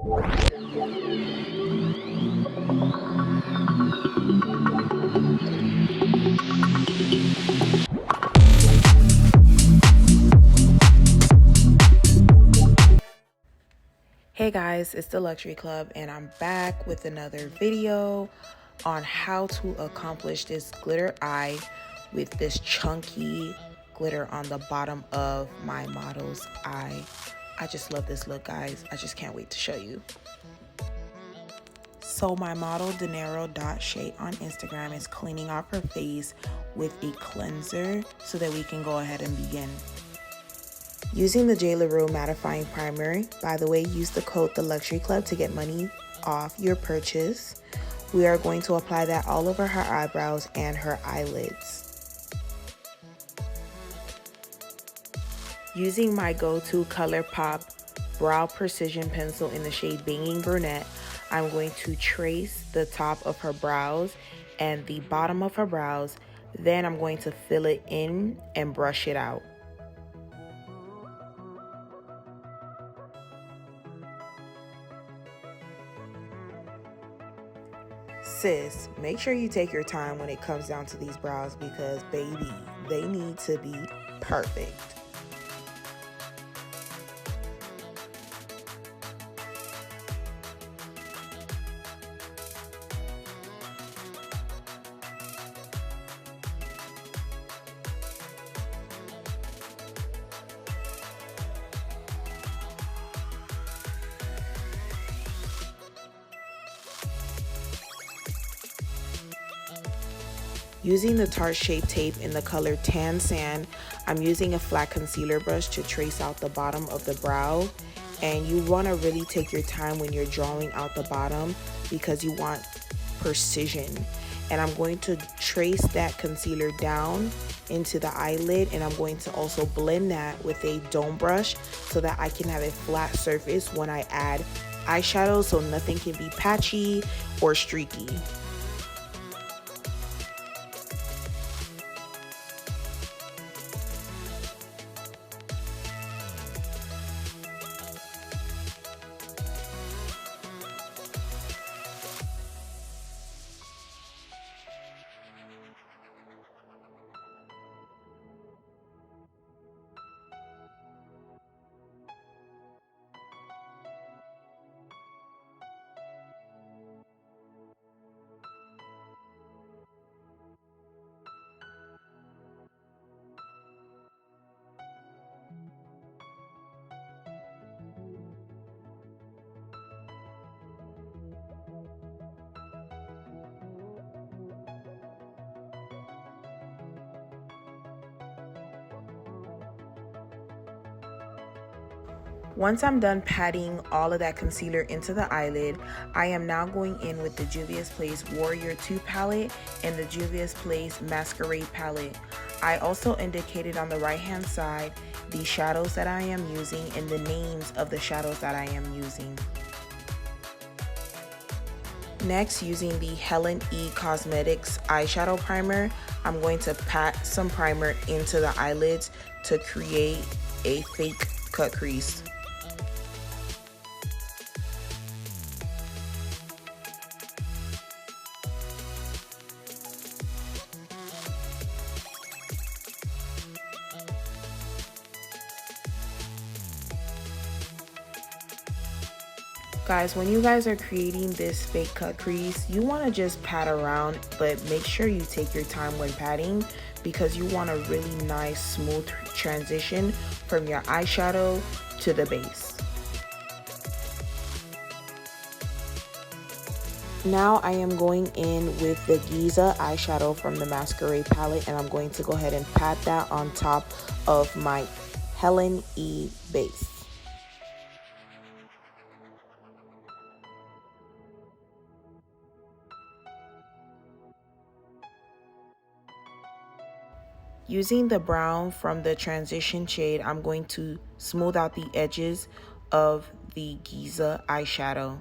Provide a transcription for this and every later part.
Hey guys, it's the Luxury Club and I'm back with another video on how to accomplish this glitter eye with this chunky glitter on the bottom of my model's eye. I just love this look, guys. I just can't wait to show you. So my model Dinero.Shay on Instagram is cleaning off her face with a cleanser so that we can go ahead and begin. Using the J. LaRue mattifying primer, by the way, use the code The.luxuryclub to get money off your purchase. We are going to apply that all over her eyebrows and her eyelids. Using my go-to ColourPop brow precision pencil in the shade Banging Brunette, I'm going to trace the top of her brows and the bottom of her brows. Then I'm going to fill it in and brush it out. Sis, make sure you take your time when it comes down to these brows because, baby, they need to be perfect. Using the Tarte Shape Tape in the color Tan Sand, I'm using a flat concealer brush to trace out the bottom of the brow. And you want to really take your time when you're drawing out the bottom because you want precision. And I'm going to trace that concealer down into the eyelid, and I'm going to also blend that with a dome brush so that I can have a flat surface when I add eyeshadow so nothing can be patchy or streaky. Once I'm done patting all of that concealer into the eyelid, I am now going in with the Juvia's Place Warrior 2 palette and the Juvia's Place Masquerade palette. I also indicated on the right hand side the shadows that I am using and the names of the shadows that I am using. Next, using the Helen E Cosmetics eyeshadow primer, I'm going to pat some primer into the eyelids to create a fake cut crease. Guys, when you guys are creating this fake cut crease, you want to just pat around, but make sure you take your time when patting because you want a really nice smooth transition from your eyeshadow to the base. Now I am going in with the Giza eyeshadow from the Masquerade palette, and I'm going to go ahead and pat that on top of my Helen E base. Using the brown from the transition shade, I'm going to smooth out the edges of the Giza eyeshadow.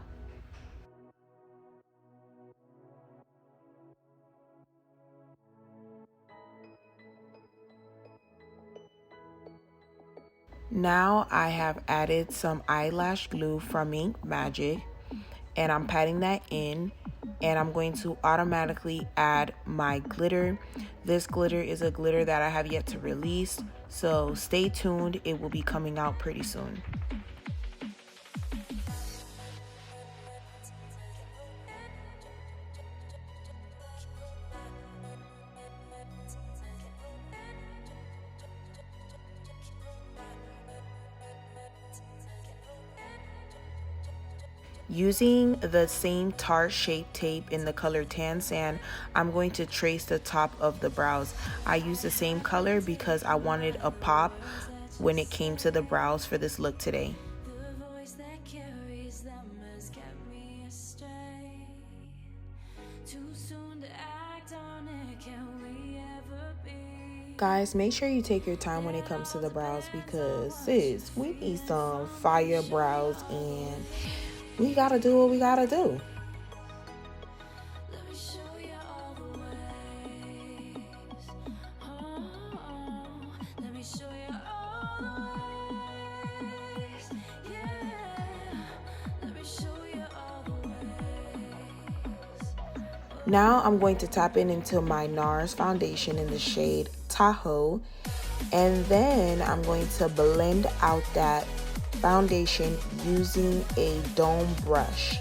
Now I have added some eyelash glue from Ink Magic, and I'm patting that in, and I'm going to automatically add my glitter. This glitter is a glitter that I have yet to release, so stay tuned. It will be coming out pretty soon. Using the same tart shape tape in the color Tan Sand, I'm going to trace the top of the brows. I used the same color because I wanted a pop when it came to the brows for this look today. Guys, make sure you take your time when it comes to the brows because sis, we need some fire brows and we gotta do what we gotta do. Now I'm going to tap into my NARS foundation in the shade Tahoe, and then I'm going to blend out that foundation using a dome brush.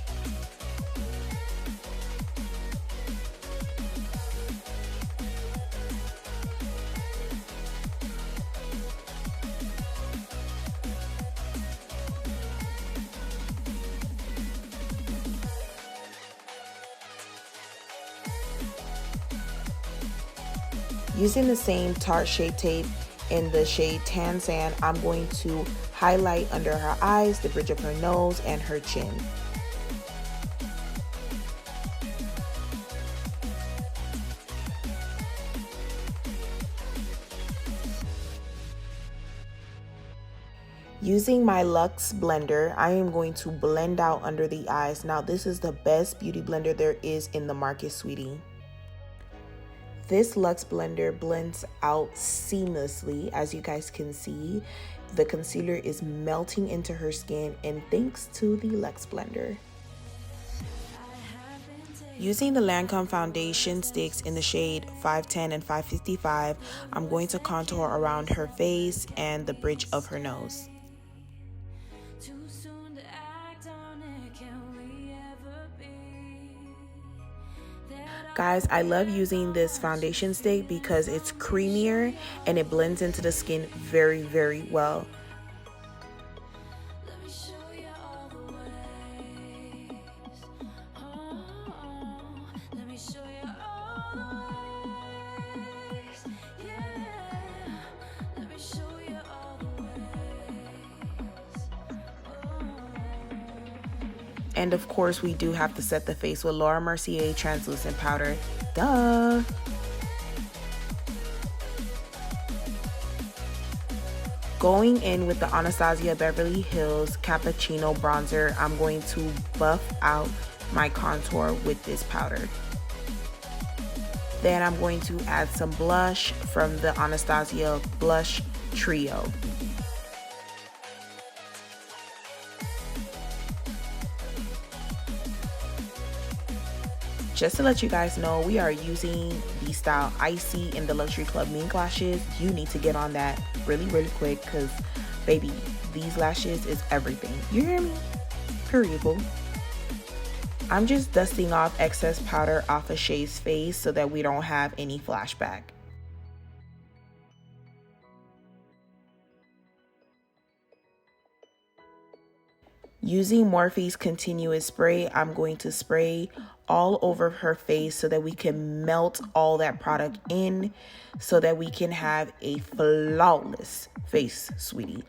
Using the same tart shape tape in the shade Tan Sand, I'm going to highlight under her eyes, the bridge of her nose, and her chin. Using my Luxe blender, I am going to blend out under the eyes. Now, this is the best beauty blender there is in the market, sweetie. This Luxe blender blends out seamlessly. As you guys can see, the concealer is melting into her skin, and thanks to the Luxe blender. Using the Lancome foundation sticks in the shade 510 and 555, I'm going to contour around her face and the bridge of her nose. Guys, I love using this foundation stick because it's creamier and it blends into the skin very, very well. And of course, we do have to set the face with Laura Mercier translucent powder. Duh! Going in with the Anastasia Beverly Hills Cappuccino Bronzer, I'm going to buff out my contour with this powder. Then I'm going to add some blush from the Anastasia Blush Trio. Just to let you guys know, we are using the style Icy in the Luxury Club mink lashes. You need to get on that really, really quick because, baby, these lashes is everything. You hear me? Period, boo. I'm just dusting off excess powder off of Shay's face so that we don't have any flashback. Using Morphe's Continuous Spray, I'm going to spray all over her face so that we can melt all that product in so that we can have a flawless face, sweetie.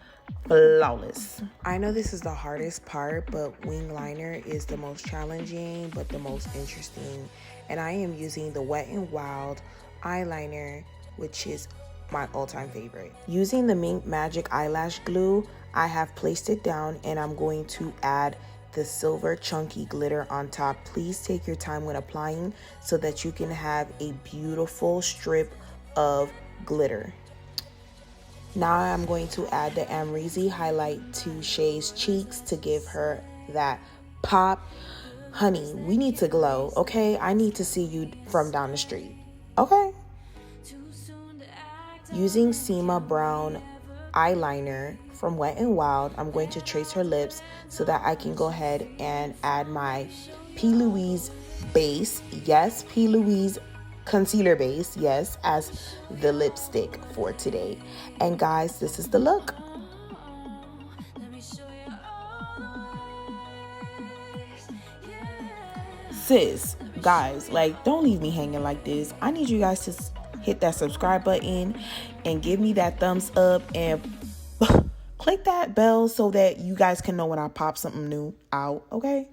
Flawless. I know this is the hardest part, but wing liner is the most challenging but the most interesting. And I am using the Wet n Wild eyeliner, which is my all-time favorite. Using the Mink Magic eyelash glue, I have placed it down and I'm going to add the silver chunky glitter on top. Please take your time when applying so that you can have a beautiful strip of glitter. Now I'm going to add the Amrezy highlight to Shay's cheeks to give her that pop. Honey, we need to glow, okay? I need to see you from down the street, okay? Using Sema Brown eyeliner from Wet n Wild, I'm going to trace her lips so that I can go ahead and add my P. Louise base. Yes, P. Louise concealer base, yes, as the lipstick for today. And guys, this is the look. Sis, guys, like, don't leave me hanging like this. I need you guys to hit that subscribe button and give me that thumbs up and click that bell so that you guys can know when I pop something new out, okay?